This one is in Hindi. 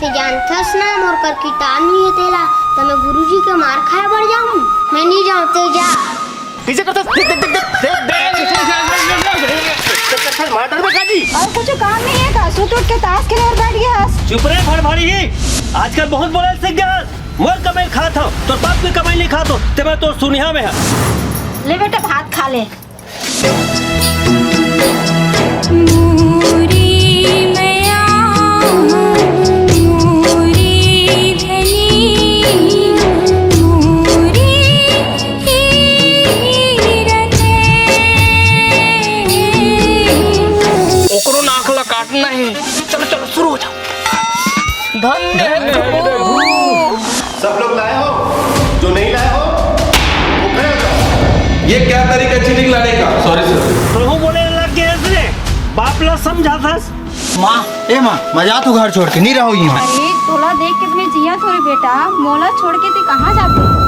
ते जानथस ना मोर कर किताब नहीं है तेला तो मैं गुरुजी के मार खाया बढ़ जाऊं। मैं नहीं जाऊं ते जा कैसे करता मार डाल काजी। और कुछ काम नहीं है का? सुत उठ के ताश खेले और बैठ गया। चुप रहे फड़फड़ी ही आजकल बहुत बोले सीख गया। मोर कमाई खाता हो तो बाप की कमाई नहीं खाता ते मैं तो सुनिया में है। ले बेटा भात खा ले। काटना है। चलो चलो शुरू हो जाओ। सब लोग लाए हो, जो नहीं लाए हो वो खड़े हो जाओ। ये क्या तरीका चीटिंग लाने का? Sorry sir. प्रभु बोले लग गए इसने बाप ला समझा था। माँ ए माँ मजा तो घर छोड़ के नहीं रहो यहाँ। अरे तोला देख के तुम्हें जिया थोड़ी बेटा, मोला छोड़ के ते कहाँ जाते?